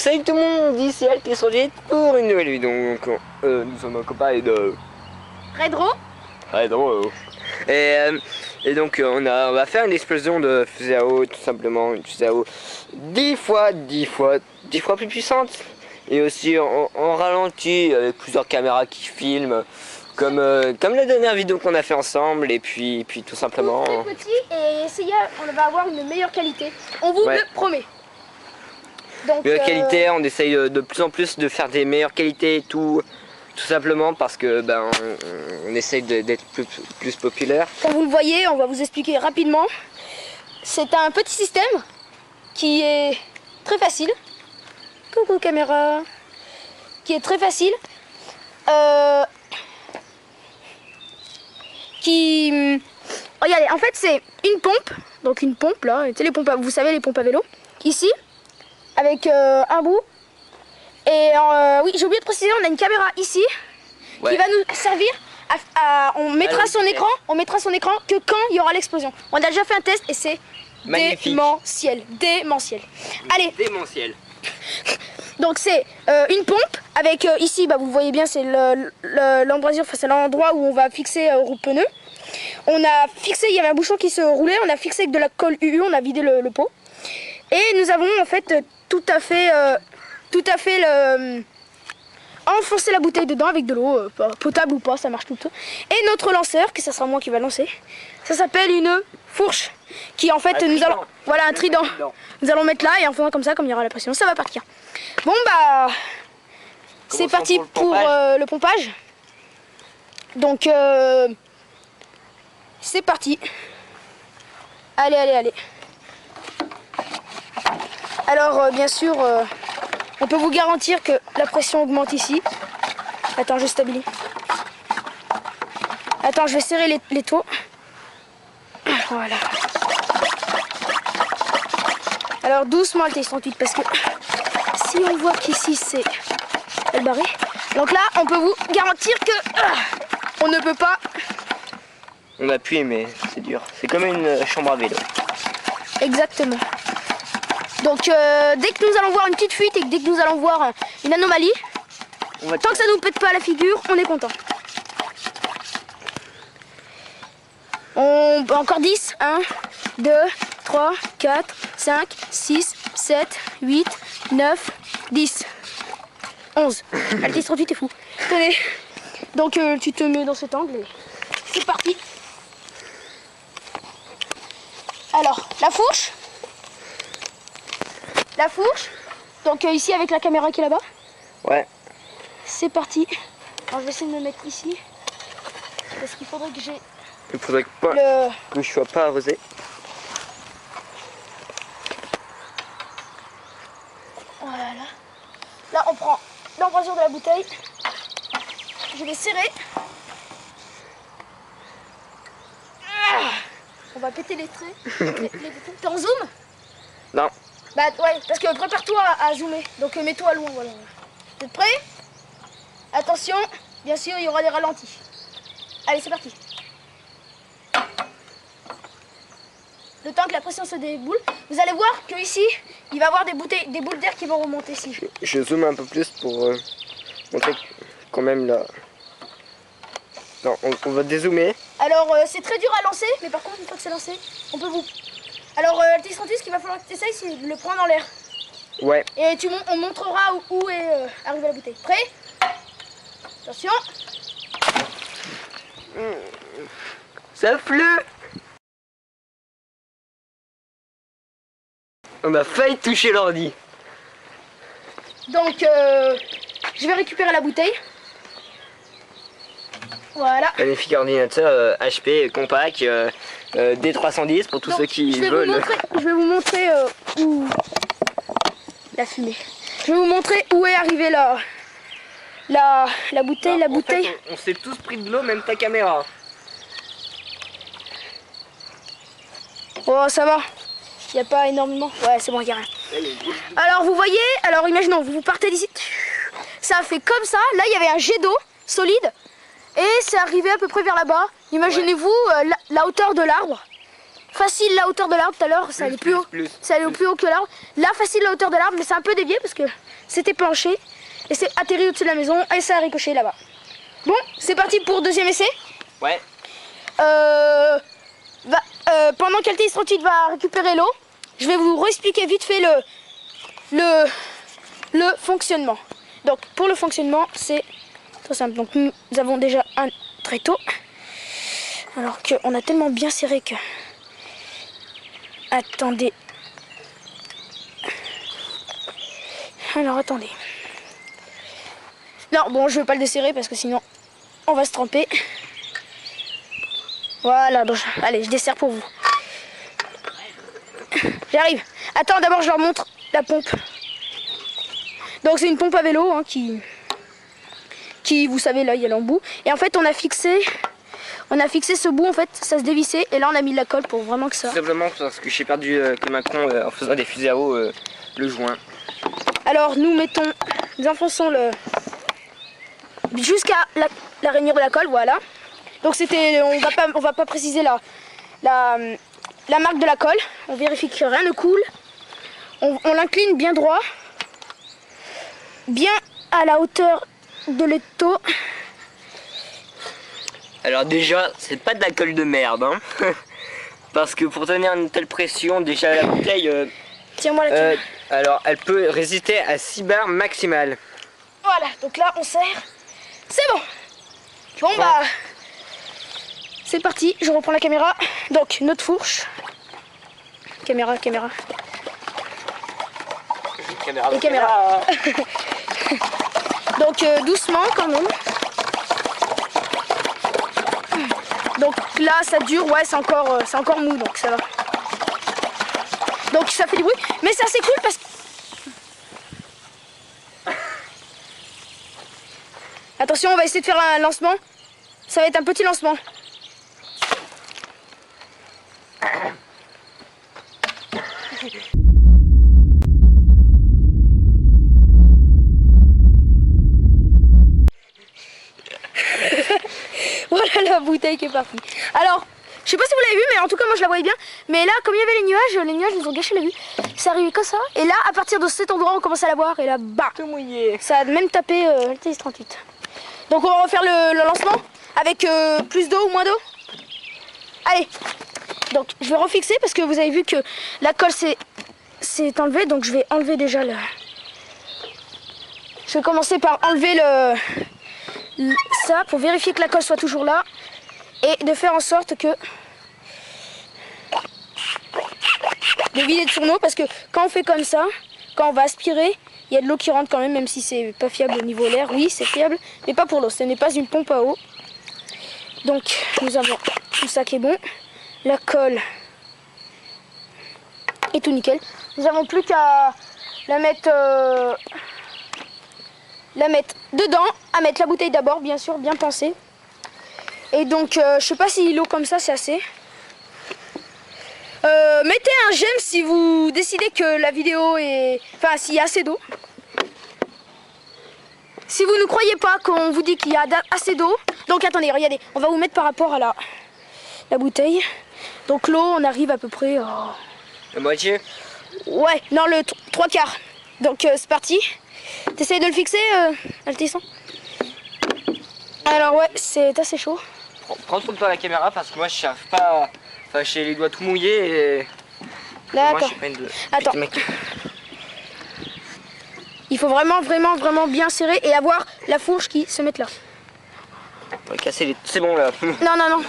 salut tout le monde, ici Altice pour une nouvelle vidéo. Donc, nous sommes accompagnés de Redro. Et donc on va faire une explosion de fusée à eau, tout simplement une fusée à eau 10 fois plus puissante. Et aussi en ralenti avec plusieurs caméras qui filment. Comme la dernière vidéo qu'on a fait ensemble, et puis tout simplement. Très petit et essayer, on va avoir une meilleure qualité. On vous le promet. Donc, meilleure qualité, on essaye de plus en plus de faire des meilleures qualités, tout simplement parce que on essaye d'être plus populaire. Comme vous le voyez, on va vous expliquer rapidement. C'est un petit système qui est très facile. Coucou caméra. Qui est très facile. Regardez, en fait c'est une pompe, donc une pompe là, tu sais, les pompes, vous savez les pompes à vélo, ici, avec un bout, et oui j'ai oublié de préciser, on a une caméra ici, qui va nous servir on mettra son écran que quand il y aura l'explosion. On a déjà fait un test et c'est démentiel. Allez. Démentiel. Donc c'est une pompe avec ici, vous voyez bien, c'est l'embrasure, c'est l'endroit où on va fixer roue pneu. On a fixé, il y avait un bouchon qui se roulait, on a fixé avec de la colle UU, on a vidé le pot. Et nous avons en fait tout à fait enfoncer la bouteille dedans avec de l'eau, potable ou pas, ça marche tout. Et notre lanceur, que ça sera moi qui va lancer, ça s'appelle une fourche, qui en fait un trident. Nous allons mettre là et en faisant comme ça, comme il y aura la pression, ça va partir. Bon c'est parti pour le pompage. Donc c'est parti. Allez. Alors bien sûr. On peut vous garantir que la pression augmente ici. Attends, je stabilise. Attends, je vais serrer les taux. Voilà. Alors doucement le T108 parce que si on voit qu'ici c'est le barré. Donc là, on peut vous garantir que on ne peut pas. On appuie mais c'est dur. C'est comme une chambre à vélo. Exactement. Donc dès que nous allons voir une petite fuite et dès que nous allons voir une anomalie, tant que ça ne nous pète pas à la figure, on est content. Encore 10, 1, 2, 3, 4, 5, 6, 7, 8, 9, 10, 11. Altice 38 est fou. Tenez. Donc tu te mets dans cet angle et c'est parti. Alors, la fourche, donc ici avec la caméra qui est là-bas. Ouais. C'est parti. Alors je vais essayer de me mettre ici. Parce qu'il faudrait que j'ai... Il faudrait que je sois pas arrosé. Voilà. Là on prend l'embrasure de la bouteille. Je vais serrer. On va péter les traits. T'es en zoom? Non. Ouais, parce que prépare-toi à zoomer, donc mets-toi loin, voilà. Vous êtes prêts? Attention, bien sûr, il y aura des ralentis. Allez, c'est parti. Le temps que la pression se déboule, vous allez voir que ici, il va y avoir des boules d'air qui vont remonter ici. Je zoome un peu plus pour montrer quand même là. Non, on va dézoomer. Alors, c'est très dur à lancer, mais par contre, une fois que c'est lancé, on peut vous... Alors, le T108, ce qu'il va falloir que tu essayes, c'est de le prendre en l'air. Ouais. Et on montrera où est arrivée la bouteille. Prêt? Attention. Ça pleut. On a failli toucher l'ordi. Donc, je vais récupérer la bouteille. Voilà. Magnifique ordinateur HP compact D310 pour tous ceux qui veulent. Je vais vous montrer où la fumée. Je vais vous montrer où est arrivée la bouteille. Alors, en fait, on s'est tous pris de l'eau, même ta caméra. Oh, ça va. Il n'y a pas énormément. Ouais, c'est bon, il n'y a rien. Alors, vous voyez, imaginons, vous partez d'ici. Ça a fait comme ça. Là, il y avait un jet d'eau solide. Et c'est arrivé à peu près vers là-bas. Imaginez-vous la hauteur de l'arbre. facile la hauteur de l'arbre. Tout à l'heure, ça allait plus haut. Ça allait plus haut que l'arbre. Là, facile la hauteur de l'arbre, mais c'est un peu dévié parce que c'était penché. Et c'est atterri au-dessus de la maison et ça a ricoché là-bas. Bon, c'est parti pour deuxième essai. Ouais. Pendant qu'Altis 38 va récupérer l'eau, je vais vous réexpliquer vite fait le fonctionnement. Donc pour le fonctionnement, c'est très simple. Donc nous avons déjà un tréteau. Alors qu'on a tellement bien serré que... Attendez. Alors attendez. Non, bon, je ne vais pas le desserrer parce que sinon on va se tremper. Voilà, donc, allez, je desserre pour vous. J'arrive. Attends, d'abord je leur montre la pompe. Donc c'est une pompe à vélo hein, qui, vous savez, là il y a l'embout. Et en fait on a fixé ce bout, en fait ça se dévissait. Et là on a mis de la colle pour vraiment que ça... Simplement parce que j'ai perdu comme un con en faisant des fusées à eau le joint. Alors nous enfonçons jusqu'à la rainure de la colle, voilà. Donc c'était, on va pas préciser la marque de la colle. On vérifie que rien ne coule. On l'incline bien droit, bien à la hauteur de l'étau. Alors déjà, c'est pas de la colle de merde, hein. Parce que pour tenir une telle pression, déjà la bouteille... Tiens-moi la tienne. Alors, elle peut résister à 6 bars maximales. Voilà, donc là on serre. C'est bon. Bon bah... C'est parti, je reprends la caméra. Donc notre fourche. Caméra. Les caméras. Donc doucement quand même. Donc là ça dure, ouais c'est encore mou donc ça va. Donc ça fait du bruit, mais c'est assez cool parce que... Attention, on va essayer de faire un lancement. Ça va être un petit lancement. Voilà la bouteille qui est partie. Alors, je sais pas si vous l'avez vu, mais en tout cas moi je la voyais bien. Mais là, comme il y avait les nuages nous ont gâché la vue. C'est arrivé comme ça. Et là, à partir de cet endroit, on commence à la voir. Et là, bah, Tout mouillé. ça a même tapé LTX 38. Donc on va refaire le lancement avec plus d'eau ou moins d'eau. Allez. Donc je vais refixer parce que vous avez vu que la colle s'est enlevée. Donc je vais enlever déjà le... Je vais commencer par enlever ça pour vérifier que la colle soit toujours là. Et de faire en sorte que... de vider de son eau parce que quand on fait comme ça, quand on va aspirer, il y a de l'eau qui rentre quand même, même si c'est pas fiable au niveau de l'air. Oui, c'est fiable, mais pas pour l'eau. Ce n'est pas une pompe à eau. Donc nous avons tout ça qui est bon. La colle est tout nickel. Nous n'avons plus qu'à la mettre dedans, à mettre la bouteille d'abord, bien sûr, bien pensée. Et donc, je sais pas si l'eau comme ça, c'est assez. Mettez un j'aime si vous décidez que la vidéo est... Enfin, s'il y a assez d'eau. Si vous ne croyez pas qu'on vous dit qu'il y a assez d'eau... Donc, attendez, regardez. On va vous mettre par rapport à la bouteille. Donc, l'eau, on arrive à peu près... La moitié? Ouais, non, le 3/4. Donc, c'est parti. T'essayes de le fixer, Altisson? Alors, ouais, c'est assez chaud. Prends tout le temps la caméra parce que moi je n'arrive pas à... Enfin, j'ai les doigts tout mouillés et... Là, moi, attends. je suis pas une... Attends. Il faut vraiment bien serrer et avoir la fourche qui se mette là. On va casser les... C'est bon là. Non.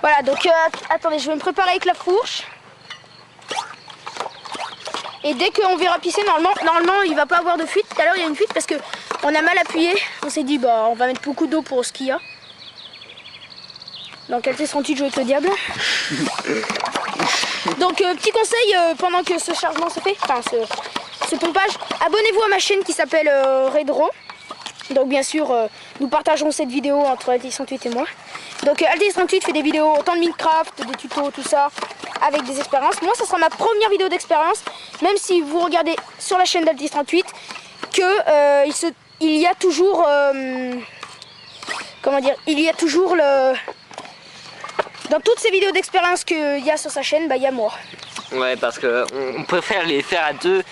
Voilà, donc attendez, je vais me préparer avec la fourche. Et dès qu'on verra pisser, normalement il va pas avoir de fuite. Tout à l'heure il y a une fuite parce que on a mal appuyé. On s'est dit bah on va mettre beaucoup d'eau pour ce qu'il y a. Donc LTX 38 joue avec le diable. Donc petit conseil pendant que ce chargement se fait, enfin ce pompage, abonnez-vous à ma chaîne qui s'appelle Redro. Donc bien sûr nous partagerons cette vidéo entre LTX 38 et moi. Donc LTX 38 fait des vidéos autant de Minecraft, des tutos, tout ça, avec des expériences. Moi ça sera ma première vidéo d'expérience, même si vous regardez sur la chaîne d'LTX 38 que il y a toujours comment dire, il y a toujours le... Dans toutes ces vidéos d'expérience qu'il y a sur sa chaîne, bah il y a moi. Ouais, parce que on préfère les faire à deux,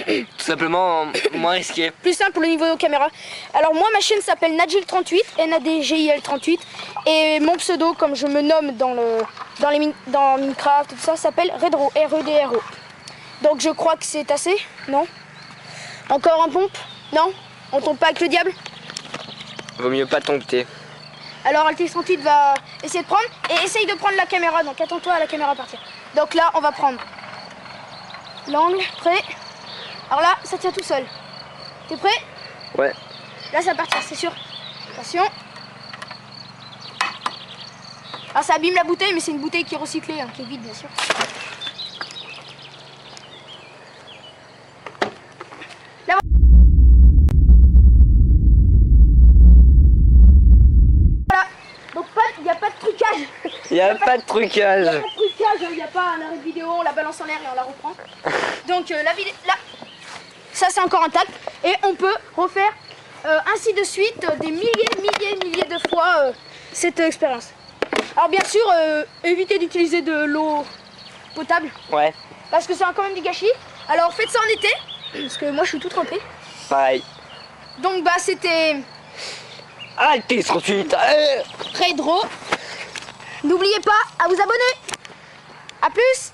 tout simplement moins risqué. Plus simple au niveau de caméra. Alors moi, ma chaîne s'appelle Nadjil38, NADGIL38, et mon pseudo, comme je me nomme dans Minecraft, tout ça, s'appelle Redro, REDRO. Donc je crois que c'est assez, non? Encore un pompe? Non? On tombe pas avec le diable? Vaut mieux pas tomber. Alors Altix38 va essayer de prendre, et essaye de prendre la caméra, donc attends-toi à la caméra partir. Donc là, on va prendre l'angle, prêt? Alors là, ça tient tout seul. T'es prêt? Ouais. Là, ça va partir, c'est sûr. Attention. Alors ça abîme la bouteille, mais c'est une bouteille qui est recyclée, hein, qui est vide, bien sûr. Là, voilà. Donc il n'y a pas de trucage. Il n'y a pas de trucage. Il n'y a pas un arrêt de vidéo, on la balance en l'air et on la reprend. Donc la vidéo, là, ça c'est encore intact. Et on peut refaire ainsi de suite des milliers de fois cette expérience. Alors bien sûr, évitez d'utiliser de l'eau potable. Ouais. Parce que c'est quand même du gâchis. Alors faites ça en été, parce que moi je suis tout trempé. Pareil. Donc bah c'était Altix38. Redro. N'oubliez pas à vous abonner. A plus.